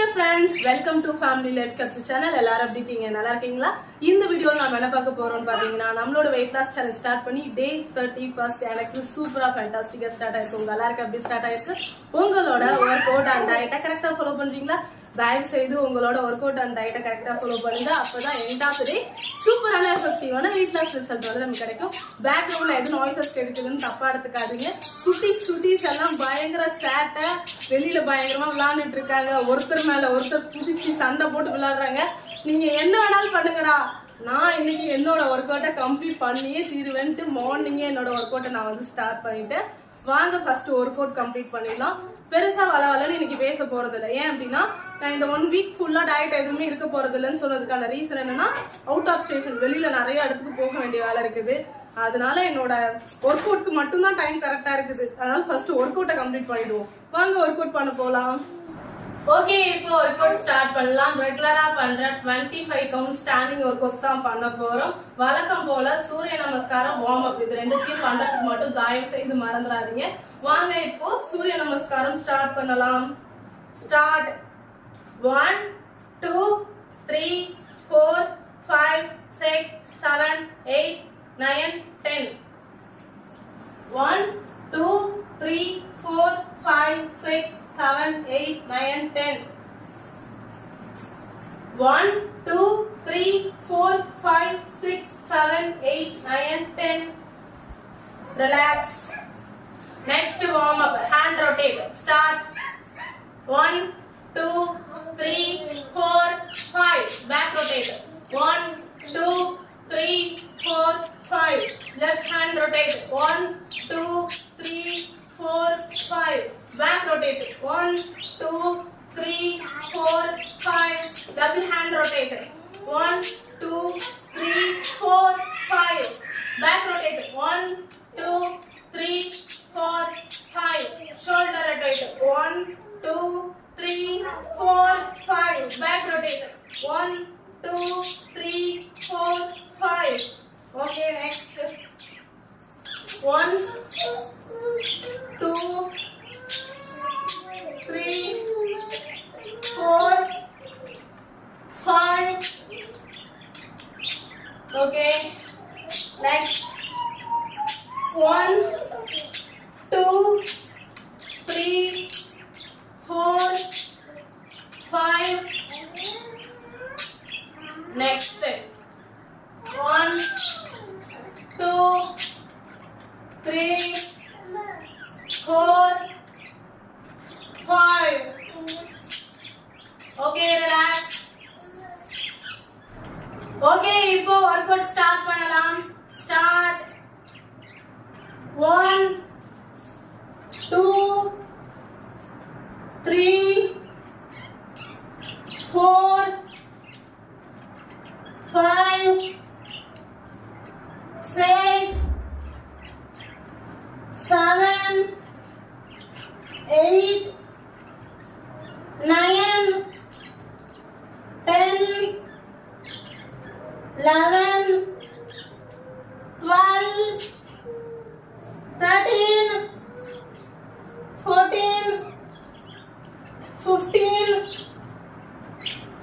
dear friends, welcome to Family Life Cuts channel. எல்லாரும் எப்படி இருக்கீங்க? நல்லா இருக்கீங்களா? இந்த வீடியோல நாம என்ன பார்க்க போறோம்னு பாத்தீங்கன்னா நம்மளோட weight loss challenge ஸ்டார்ட் பண்ணி day 31st எனக்கு சூப்பரா ஃபேண்டாஸ்டிக்கா ஸ்டார்ட் ஆயிருக்கு. உங்க எல்லாருக்கும் எப்படி ஸ்டார்ட் ஆயிருக்கு? உங்களோட ஒர்க் அவுட் அண்ட் டயட்டை கரெக்டா ஃபாலோ பண்றீங்களா? தயவு செய்து உங்களோட ஒர்க் அவுட் அண்ட் டயட்டை கரெக்டா ஃபாலோ பண்ணுங்க. அப்பதான் எண்ட் ஆஃப் தி டே சூப்பரான எஃபெக்டிவான weight loss ரிசல்ட் வந்து நமக்கு கிடைக்கும். பேக்ரவுண்ட்ல எது நாய்ஸஸ் கிடைக்குதுன்னு தப்பா எடுத்துக்காதீங்க. குட்டீஸ் எல்லாம் பயங்கர சேட்டை வெளியில பயங்கரமா விளையாண்டுட்டு இருக்காங்க. ஒருத்தர் மேல ஒருத்தர் குதிச்சு சண்டை போட்டு விளையாடுறாங்க. நீங்க என்ன வேணாலும் பண்ணுங்கடா, நான் இன்னைக்கு என்னோட ஒர்க் அவுட்டை கம்ப்ளீட் பண்ணியே தீருவேன்ட்டு மார்னிங்கே என்னோட ஒர்க் அவுட்டை நான் வந்து ஸ்டார்ட் பண்ணிட்டேன். வாங்க ஃபர்ஸ்ட் ஒர்க் அவுட் கம்ப்ளீட் பண்ணிடலாம். பெருசா வளவலன்னு இன்னைக்கு பேச போறது இல்லை. ஏன் அப்படின்னா நான் இந்த 1 வீக் ஃபுல்லா டயட் எதுவுமே இருக்க போறது இல்லைன்னு சொன்னதுக்கான ரீசன் என்னன்னா அவுட் ஆஃப் ஸ்டேஷன் வெளியில நிறைய இடத்துக்கு போக வேண்டிய வேலை இருக்குது. அதனால என்னோட ஒர்க் அவுட்க்கு மட்டும்தான் டைம் கரெக்டா இருக்குது. அதனால ஃபர்ஸ்ட் ஒர்க் அவுட்டை கம்ப்ளீட் பண்ணிடுவோம். வாங்க ஒர்க் அவுட் பண்ண போலாம். ஓகே, இப்போ ஒர்க் அவுட் ஸ்டார்ட் பண்ணலாம். ரெகுலரா பண்ற 25 கவுண்ட் ஸ்டாண்டிங் ஒர்க் அவுட்ஸ் தான் பண்ண போறோம். வழக்கம் போல சூரிய நமஸ்காரம், வார்ம் அப் இது ரெண்டுத்தையும் பண்றதுக்கு மட்டும் தயவு செய்து மறந்துடாதீங்க. வாங்க இப்போ சூரிய நமஸ்காரம் ஸ்டார்ட் பண்ணலாம். Start. 1 2 3 4 5 6 7 8 9 10. 1 2 3 4 5 6 7 8 9 10. 1 2 3 4 5 6 7 8 9 10. Relax. Next warm up. Hand rotate. Start. 1 2 3 4 5. Back rotate. 1 2 3 4 5. Left hand rotate. 1 2 3 4 5. Back rotate. 1 2 3 4 5. Double hand rotate. 1 2 3 4 5. Back rotate. 1 2 3 4 5. Shoulder rotate. 1 2 3 4 5. Back rotate. 1 2 3 4 5. Okay, next. 1 2 3 4 5. Okay, next. 1 2 3 4 5. Next. 1 2 3 4 5. Okay, relax. Okay, இப்போ work out start பண்ணலாம். Start. 1 2 3 4 5 6 7 8 9 10 11 12 13 14 15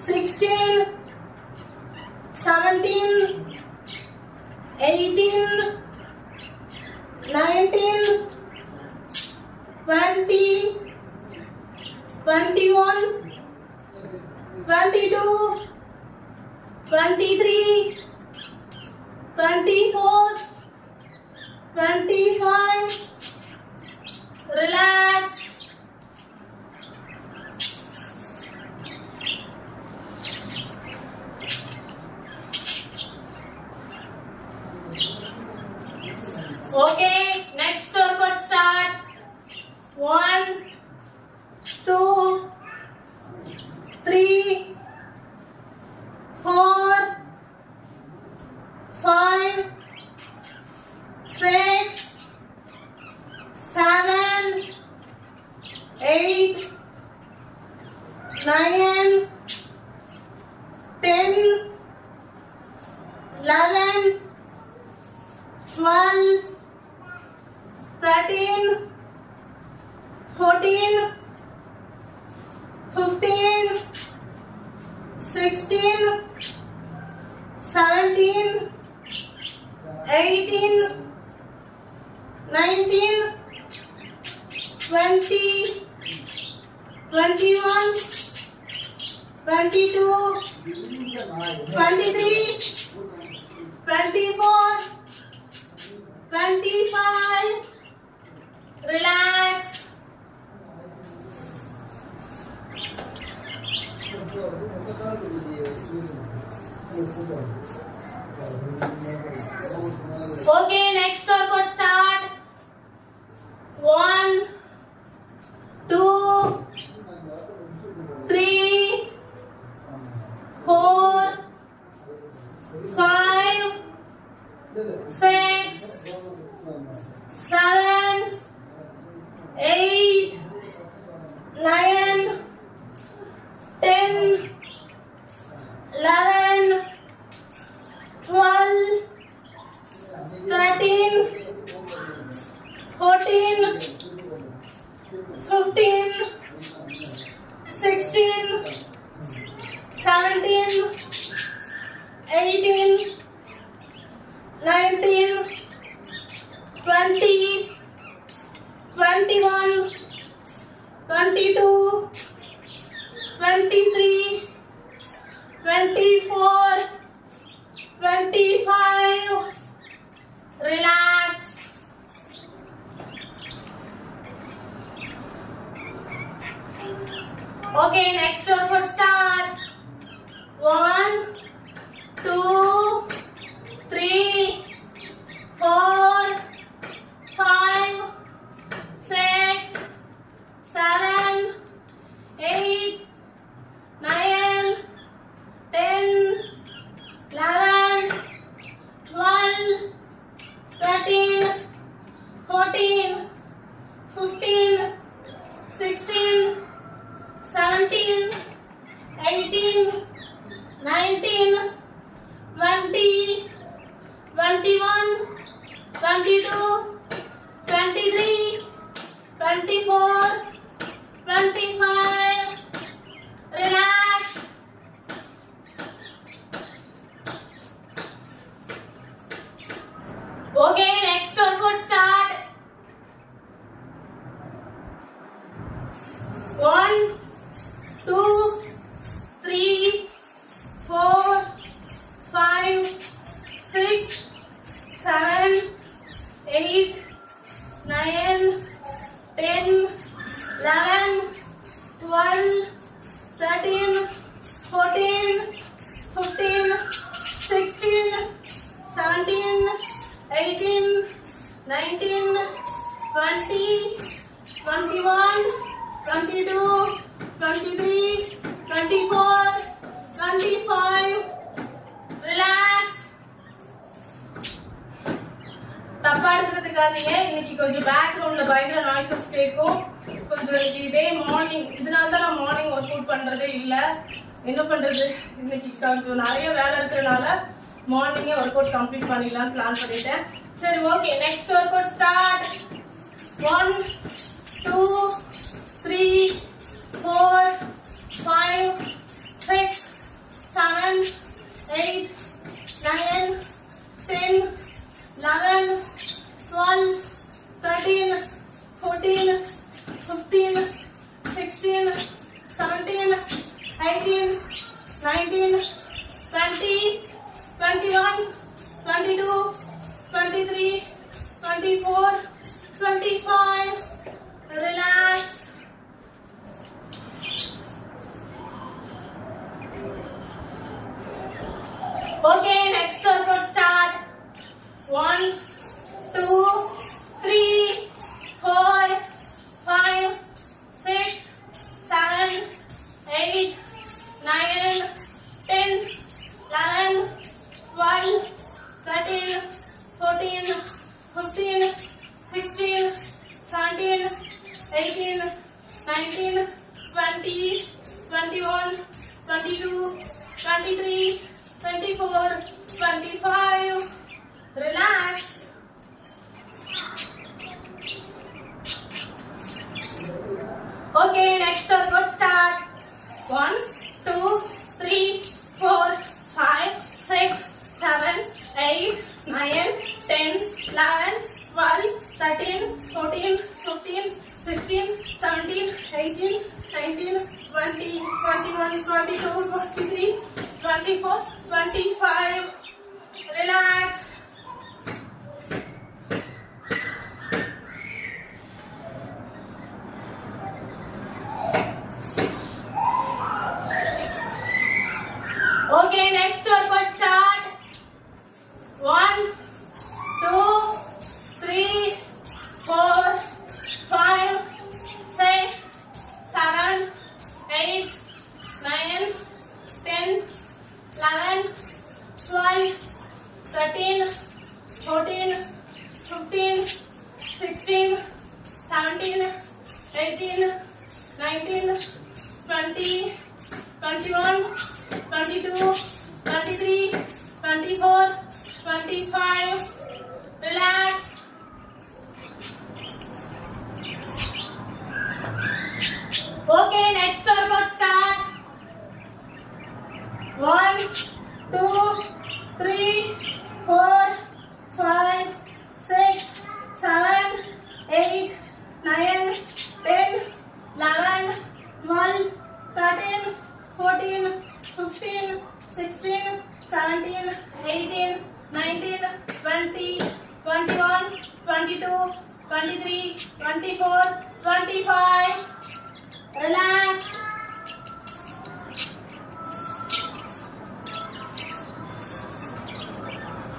16 17 18 19 20 21 22 23 24 25. Relax. Okay, next workout start. 1 2 3 4 5 6 7 8 9 10 11 12 13 14 15 16, 17, 18, 19, 20, 21, 22, 23, 24, 25. Relax. Okay, next workout start. 1, 2, 3, 4, 5, 6, 7, 8, 9, 10, 11, 12, 13, 14, 15, 16, 17, 18, 19, 20, 21, 22, 23, 24, 25. Relax. Okay, next workout start. 1, 2, 3, 4, 5, 6, 7, 8, 9, 10, 11, 12, 13, 14, 15, 16, 17, 18, 19, 20, 21, 22, 23, 24, 25. Relax. Okay, next workout start. 1, 2, 3, 4, 5, 6, 7, 8, 9, 10, 11, 12, 13, 14, 15, 16, 17, 18, 19, 20, 21, 22, 23, 24, 25. Relax. தப்பா எடுக்கிறதுக்காதீங்க. இன்னைக்கு கொஞ்சம் பேக்ரவுண்ட்ல பயங்கர noises கேட்கும். கொஞ்சம் இன்னைக்கு டே மார்னிங், இதனால தான் நான் மார்னிங் ஒர்க் அவுட் பண்றதே இல்ல. என்ன பண்றது, இன்னைக்கு கொஞ்சம் நிறைய வேலை இருக்கிறனால மார்னிங்கே ஒர்க் அவுட் கம்ப்ளீட் பண்ணிடலாம் பிளான் பண்ணிட்டேன். சரி, okay, next work out start. 1, 2, 3, 4, 5, 6, 7, 8, 9, 10, 11, 12, 13, 14, 15, 16, 17, 18, 19, 20, 21, 22, 23, 24, 25. Relax. Okay, next workout start. 1, 2, 3, 4, 5, 6, 7, 8, 9, 10, 19, 20, 21, 22, 23, 24, 25. Relax. Okay, next workout start. 1, 2, 3, 4, 5, 6, 7, 8, 9, 10, 11, 12, 13, 14, 15, 16, 17, 18, 19, 20, 21, 22, 23, 24, 25. Relax. Okay, next workout start. 1, 2, 3, 4, 5, 6, 7, 8, 9, 10, 11, 12, 13, 14, 15, 16, 17, 18, 19, 20, 21, 22, 23, 24, 25. Relax.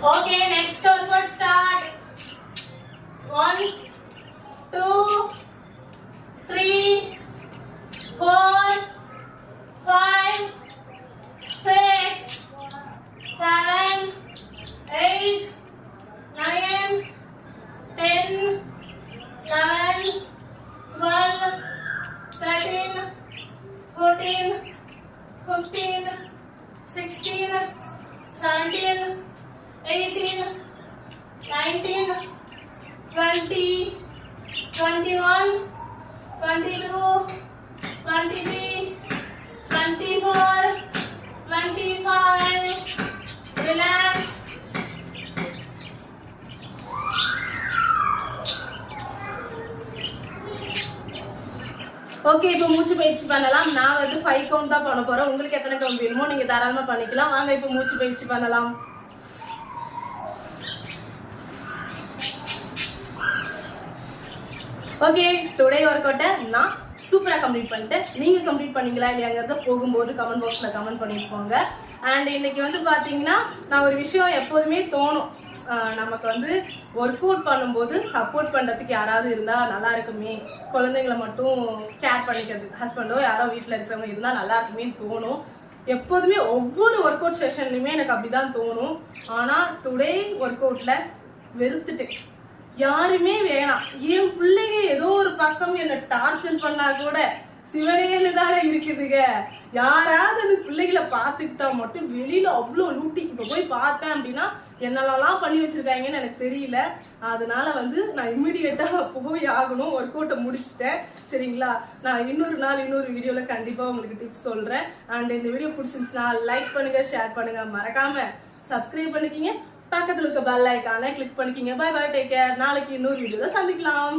Okay, next workout start. 1, 2, 3, 4, 5, 6, 7, 8, 9, 10, 11, 12, 13, 14, 15, 16, 17, 18, 19, 20, 21, 22, 23, 24, 25. Relax. Okay, இப்போ மூச்சு பயிற்சி பண்ணலாம். நான் வந்து 5 count தான் பண்ண போறேன். உங்களுக்கு எத்தனை கவுண்ட் வேணுமோ நீங்க தாராளமா பண்ணிக்கலாம். வாங்க இப்போ மூச்சு பயிற்சி பண்ணலாம். ஓகே, டுடே ஒர்க் அவுட்டை நான் சூப்பரா கம்ப்ளீட் பண்ணிட்டேன். நீங்க கம்ப்ளீட் பண்ணீங்களா இல்லையாங்கிறத போகும்போது கமெண்ட் பாக்ஸ்ல கமெண்ட் பண்ணிட்டு போங்க. அண்ட் இன்னைக்கு வந்து பாத்தீங்கன்னா நான் ஒரு விஷயம் எப்போதுமே தோணும், நமக்கு வந்து ஒர்க் அவுட் பண்ணும்போது சப்போர்ட் பண்றதுக்கு யாராவது இருந்தா நல்லா இருக்குமே, குழந்தைங்களை மட்டும் கேர் பண்ணிக்கிறதுக்கு ஹஸ்பண்டோ யாரோ வீட்டில் இருக்கிறவங்க இருந்தா நல்லா இருக்குமே தோணும். எப்போதுமே ஒவ்வொரு ஒர்க் அவுட் செஷன்லையுமே எனக்கு அப்படிதான் தோணும். ஆனா டுடே ஒர்க் அவுட்ல வெறுத்துட்டேன். யாருமே வேணாம், என் பிள்ளைங்க ஏதோ ஒரு பக்கம் என்ன டார்ச்சர் பண்ணா கூட சிவனேன்னு தானே இருக்குதுங்க. யாராவது அந்த பிள்ளைகளை பார்த்துக்கிட்டா மட்டும் வெளியில அவ்வளோ லூட்டி. இப்போ போய் பார்த்தேன் அப்படின்னா என்னெல்லாம் பண்ணி வச்சிருக்காங்கன்னு எனக்கு தெரியல. அதனால வந்து நான் இம்மிடியேட்டா போய் ஆகணும். ஒர்க் அவுட்டை முடிச்சுட்டேன். சரிங்களா, நான் இன்னொரு நாள் இன்னொரு வீடியோல கண்டிப்பா உங்களுக்கு டிப்ஸ் சொல்றேன். அண்ட் இந்த வீடியோ பிடிச்சிருந்துச்சுன்னா லைக் பண்ணுங்க, ஷேர் பண்ணுங்க, மறக்காம சப்ஸ்கிரைப் பண்ணிக்கிங்க, பக்கத்துல இருக்க பெல் ஐகானை கிளிக் பண்ணிக்கிங்க. Bye bye, take care. நாளைக்கு இன்னொரு வீடியோல சந்திக்கலாம்.